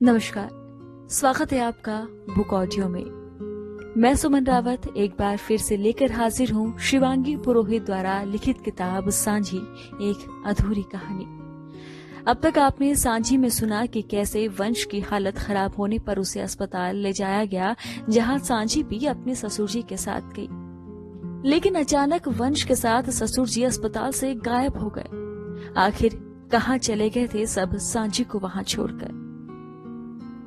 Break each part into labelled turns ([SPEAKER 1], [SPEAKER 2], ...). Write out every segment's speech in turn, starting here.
[SPEAKER 1] नमस्कार। स्वागत है आपका बुक ऑडियो में। मैं सुमन रावत एक बार फिर से लेकर हाजिर हूँ शिवांगी पुरोहित द्वारा लिखित किताब सांझी, एक अधूरी कहानी। अब तक आपने सांझी में सुना कि कैसे वंश की हालत खराब होने पर उसे अस्पताल ले जाया गया, जहाँ सांझी भी अपने ससुर जी के साथ गई। लेकिन अचानक वंश के साथ ससुर जी अस्पताल से गायब हो गए। आखिर कहाँ चले गए थे सब सांझी को वहां छोड़कर?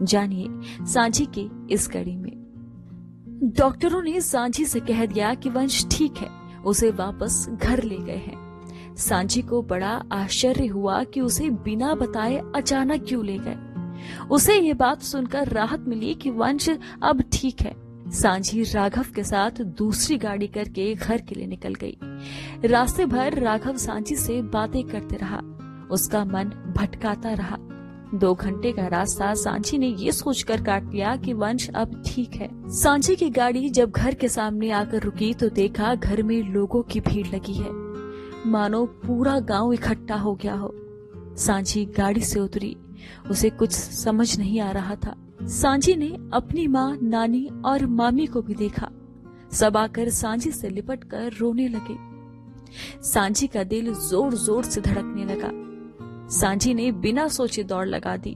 [SPEAKER 1] जानिए सांझी की इस कड़ी में। डॉक्टरों ने सांझी से कह दिया कि वंश ठीक है, उसे वापस घर ले गए हैं। सांझी को बड़ा आश्चर्य हुआ कि उसे बिना बताए अचानक क्यों ले गए। उसे ये बात सुनकर राहत मिली कि वंश अब ठीक है। सांझी राघव के साथ दूसरी गाड़ी करके घर के लिए निकल गई। रास्ते भर राघव सांझी से बातें करते रहा। उसका मन भटकाता रहा। 2 घंटे का रास्ता सांझी ने ये सोचकर काट लिया कि वंश अब ठीक है। सांझी की गाड़ी जब घर के सामने आकर रुकी तो देखा घर में लोगों की भीड़ लगी है, मानो पूरा गांव इकट्ठा हो गया हो। सांझी गाड़ी से उतरी। उसे कुछ समझ नहीं आ रहा था। सांझी ने अपनी माँ, नानी और मामी को भी देखा। सब आकर सांझी से लिपट कर रोने लगे। सांझी का दिल जोर जोर से धड़कने लगा। सांझी ने बिना सोचे दौड़ लगा दी।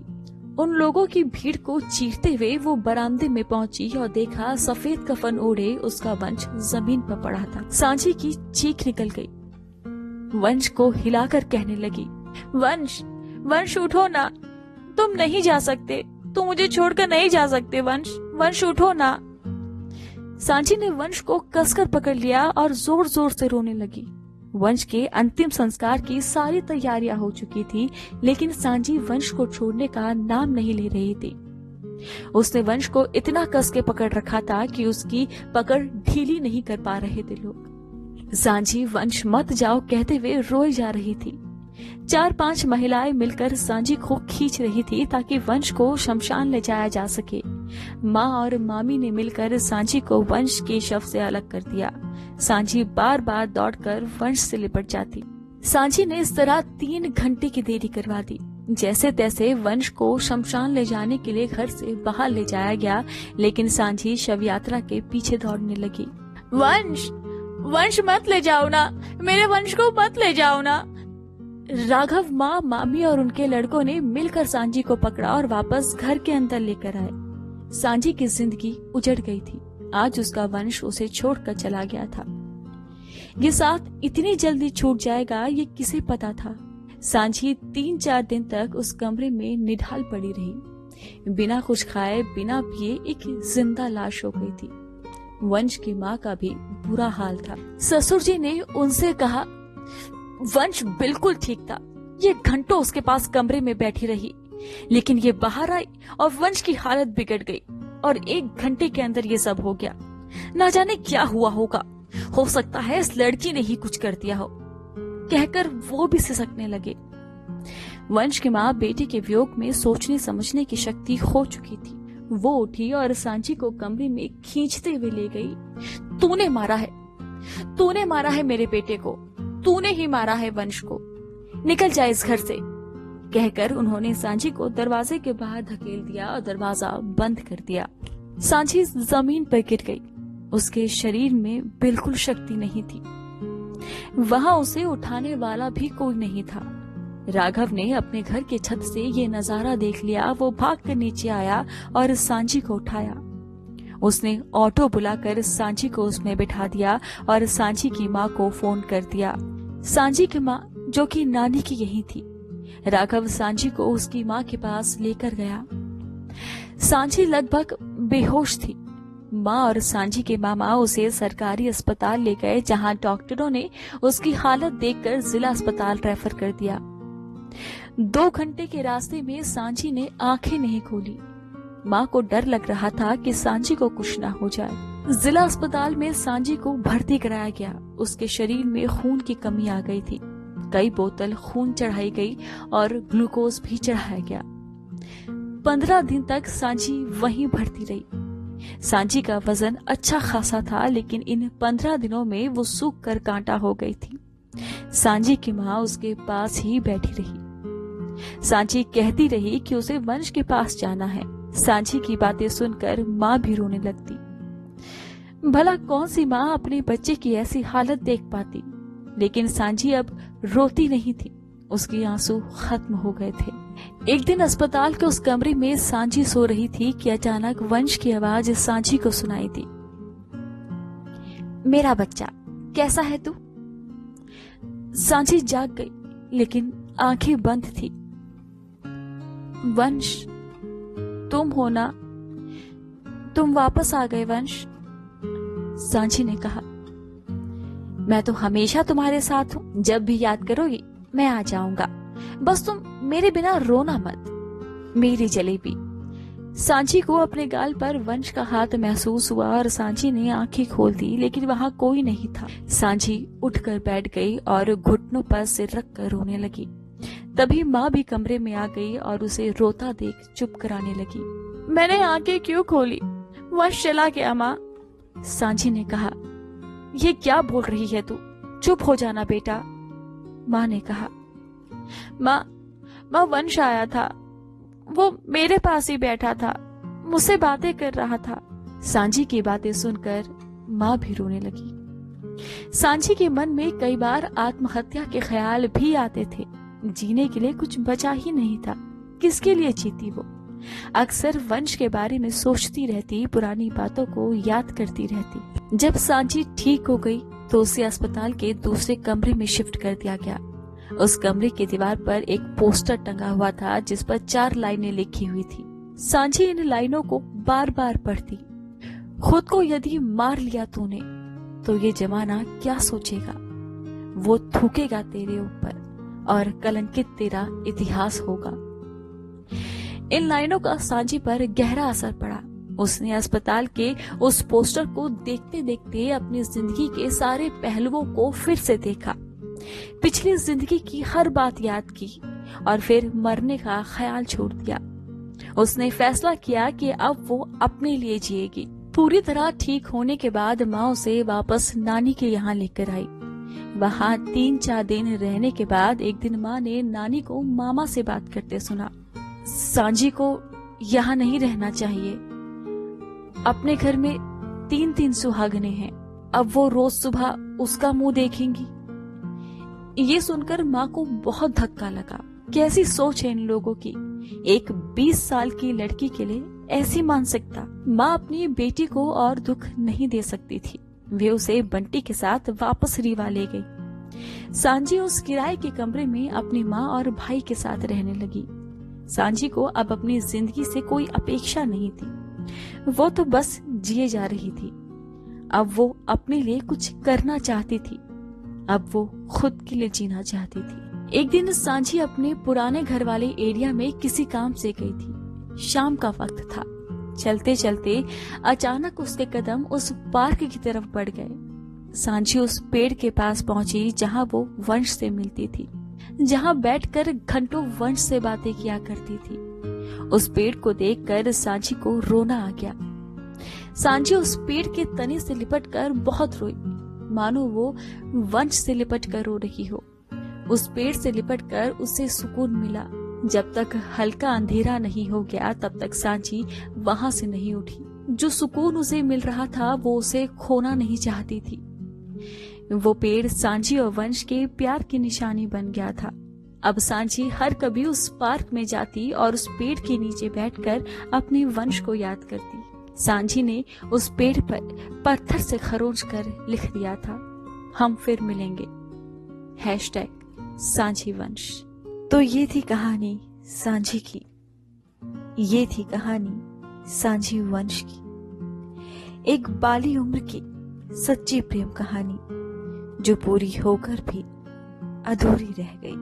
[SPEAKER 1] उन लोगों की भीड़ को चीरते हुए वो बरामदे में पहुंची और देखा सफेद कफन ओढ़े उसका वंश जमीन पर पड़ा था। सांझी की चीख निकल गई। वंश को हिलाकर कहने लगी, वंश, वंश उठो ना, तुम नहीं जा सकते, तुम मुझे छोड़कर नहीं जा सकते। वंश, वंश उठो ना। सांझी ने वंश को कसकर पकड़ लिया और जोर जोर से रोने लगी। वंश के अंतिम संस्कार की सारी तैयारियां हो चुकी थी, लेकिन सांझी वंश को छोड़ने का नाम नहीं ले रही थी। उसने वंश को इतना कस के पकड़ रखा था कि उसकी पकड़ ढीली नहीं कर पा रहे थे लोग। सांझी वंश मत जाओ कहते हुए रोई जा रही थी। 4-5 महिलाएं मिलकर सांझी को खींच रही थी ताकि वंश को शमशान ले जाया जा सके। माँ और मामी ने मिलकर सांझी को वंश के शव से अलग कर दिया। सांझी बार बार दौड़कर वंश से लिपट जाती। सांझी ने इस तरह 3 घंटे की देरी करवा दी। जैसे तैसे वंश को शमशान ले जाने के लिए घर से बाहर ले जाया गया, लेकिन सांझी शव यात्रा के पीछे दौड़ने लगी। वंश, वंश मत ले जाओ ना, मेरे वंश को मत ले जाओ ना। राघव, माँ, मामी और उनके लड़कों ने मिलकर सांझी को पकड़ा और वापस घर के अंदर लेकर आए। सांझी की जिंदगी उजड़ गई थी। आज उसका वंश उसे छोड़कर चला गया था। ये साथ इतनी जल्दी छूट जाएगा ये किसे पता था। सांझी 3-4 दिन तक उस कमरे में निढाल पड़ी रही। बिना कुछ खाए, बिना पिए एक जिंदा लाश हो गई थी। वंश की माँ का भी बुरा हाल था। ससुर जी ने उनसे कहा, वंश बिल्कुल ठीक था। ये घंटों उसके पास कमरे में बैठी रही, लेकिन ये बाहर आई और वंश की हालत बिगड़ गई और 1 घंटे के अंदर ये सब हो गया। ना जाने क्या हुआ होगा। हो सकता है इस लड़की ने ही कुछ कर दिया हो, कहकर वो भी सिसकने लगे। वंश की माँ बेटे के वियोग में सोचने समझने की शक्ति खो चुकी थी। वो उठी और सांझी को कमरे में खींचते हुए ले गई। तूने मारा है, तूने मारा है मेरे बेटे को, तूने ही मारा है वंश को, निकल जा इस घर से, कहकर उन्होंने सांझी को दरवाजे के बाहर धकेल दिया और दरवाजा बंद कर दिया। सांझी जमीन पर गिर गई। उसके शरीर में बिल्कुल शक्ति नहीं थी। वहां उसे उठाने वाला भी कोई नहीं था। राघव ने अपने घर के छत से ये नजारा देख लिया। वो भागकर नीचे आया और सांझी को उठाया। उसने ऑटो बुलाकर सांझी को उसमें बिठा दिया और सांझी की माँ को फोन कर दिया। सांझी की माँ, जो कि नानी की यही थी। राघव सांझी को उसकी माँ के पास लेकर गया। सांझी लगभग बेहोश थी। माँ और सांझी के मामा उसे सरकारी अस्पताल ले गए, जहाँ डॉक्टरों ने उसकी हालत देखकर जिला अस्पताल रेफर कर दिया। 2 घंटे के रास्ते में सांझी ने आंखें नहीं खोली। माँ को डर लग रहा था कि सांझी को कुछ ना हो जाए। जिला अस्पताल में सांझी को भर्ती कराया गया। उसके शरीर में खून की कमी आ गई थी। कई बोतल खून चढ़ाई गई और ग्लूकोज भी चढ़ाया गया। 15 दिन तक सांझी वहीं भर्ती रही। सांझी का वजन अच्छा खासा था, लेकिन इन 15 दिनों में वो सूख कर कांटा हो गई थी। सांझी की माँ उसके पास ही बैठी रही। सांची कहती रही कि उसे वंश के पास जाना है। सांची की बातें सुनकर माँ भी रोने लगती। भला कौन सी माँ अपने बच्चे की ऐसी हालत देख पाती, लेकिन सांची अब रोती नहीं थी, उसके आंसू खत्म हो गए थे। एक दिन अस्पताल के उस कमरे में सांची सो रही थी कि अचानक वंश की आवाज सांची को सुनाई दी। मेरा बच्चा, कैसा है तू? सांची जाग गई, लेकिन आंखें बंद थी। वंश, तुम हो ना? तुम वापस आ गए वंश, सांची ने कहा। मैं तो हमेशा तुम्हारे साथ हूं, जब भी याद करोगी मैं आ जाऊंगा, बस तुम मेरे बिना रोना मत, मेरी जलेबी। सांची को अपने गाल पर वंश का हाथ महसूस हुआ और सांची ने आंखें खोल दी, लेकिन वहां कोई नहीं था। सांची उठकर बैठ गई और घुटनों पर सिर रखकर रोने लगी। तभी माँ भी कमरे में आ गई और उसे रोता देख चुप कराने लगी। मैंने आंखें क्यों खोली? वंश चला गया माँ, सांची ने कहा। ये क्या बोल रही है तू? चुप हो जाना बेटा, माँ ने कहा। माँ, वंश आया था, वो मेरे पास ही बैठा था, मुझसे बातें कर रहा था। सांची की बातें सुनकर माँ भी रोने लगी। सांची के मन में कई बार आत्महत्या के ख्याल भी आते थे। जीने के लिए कुछ बचा ही नहीं था, किसके लिए जीती वो? अक्सर वंश के बारे में सोचती रहती, पुरानी बातों को याद करती रहती। जब सांची ठीक हो गई तो उसे अस्पताल के दूसरे कमरे में शिफ्ट कर दिया गया। उस कमरे की दीवार पर एक पोस्टर टंगा हुआ था जिस पर 4 लाइनें लिखी हुई थी। सांची इन लाइनों को बार बार पढ़ती। खुद को यदि मार लिया तूने तो ये जमाना क्या सोचेगा? वो थूकेगा तेरे ऊपर और कलंकित तेरा इतिहास होगा। इन लाइनों का सांची पर गहरा असर पड़ा। उसने अस्पताल के उस पोस्टर को देखते देखते अपनी जिंदगी के सारे पहलुओं को फिर से देखा। पिछली जिंदगी की हर बात याद की और फिर मरने का ख्याल छोड़ दिया। उसने फैसला किया कि अब वो अपने लिए जिएगी। पूरी तरह ठीक होने के बाद माँ उसे वापस नानी के यहाँ लेकर आई। वहाँ 3-4 दिन रहने के बाद एक दिन माँ ने नानी को मामा से बात करते सुना। सांची को यहाँ नहीं रहना चाहिए, अपने घर में 3-3 सुहागने हैं, अब वो रोज सुबह उसका मुंह देखेंगी। ये सुनकर माँ को बहुत धक्का लगा। कैसी सोच है इन लोगों की, एक 20 साल की लड़की के लिए ऐसी मानसिकता। माँ अपनी बेटी को और दुख नहीं दे सकती थी। वे उसे बंटी के साथ वापस रीवा ले गई। सांची उस किराए के कमरे में अपनी माँ और भाई के साथ रहने लगी। सांची को अब अपनी जिंदगी से कोई अपेक्षा नहीं थी, वो तो बस जिए जा रही थी। अब वो अपने लिए कुछ करना चाहती थी, अब वो खुद के लिए जीना चाहती थी। एक दिन सांची अपने पुराने घर वाले एरिया में किसी काम से गई थी। शाम का वक्त था। चलते चलते अचानक उसके कदम उस पार्क की तरफ बढ़ गए। सांची उस पेड़ के पास पहुंची जहां वो वंश से मिलती थी, जहां बैठकर घंटों वंश से बातें किया करती थी। उस पेड़ को देखकर सांची को रोना आ गया। सांची उस पेड़ के तने से लिपटकर बहुत रोई, मानो वो वंश से लिपटकर रो रही हो। उस पेड़ से लिपटकर उसे सुकून मिला। जब तक हल्का अंधेरा नहीं हो गया तब तक सांची वहां से नहीं उठी। जो सुकून उसे मिल रहा था वो उसे खोना नहीं चाहती थी। वो पेड़ सांची और वंश के प्यार की निशानी बन गया था। अब सांची हर कभी उस पार्क में जाती और उस पेड़ के नीचे बैठकर अपने वंश को याद करती। सांची ने उस पेड़ पर पत्थर से खरोंच कर लिख दिया था, हम फिर मिलेंगे। #सांची वंश। तो ये थी कहानी सांची की, ये थी कहानी सांची वंश की। एक बाली उम्र की सच्ची प्रेम कहानी जो पूरी होकर भी अधूरी रह गई।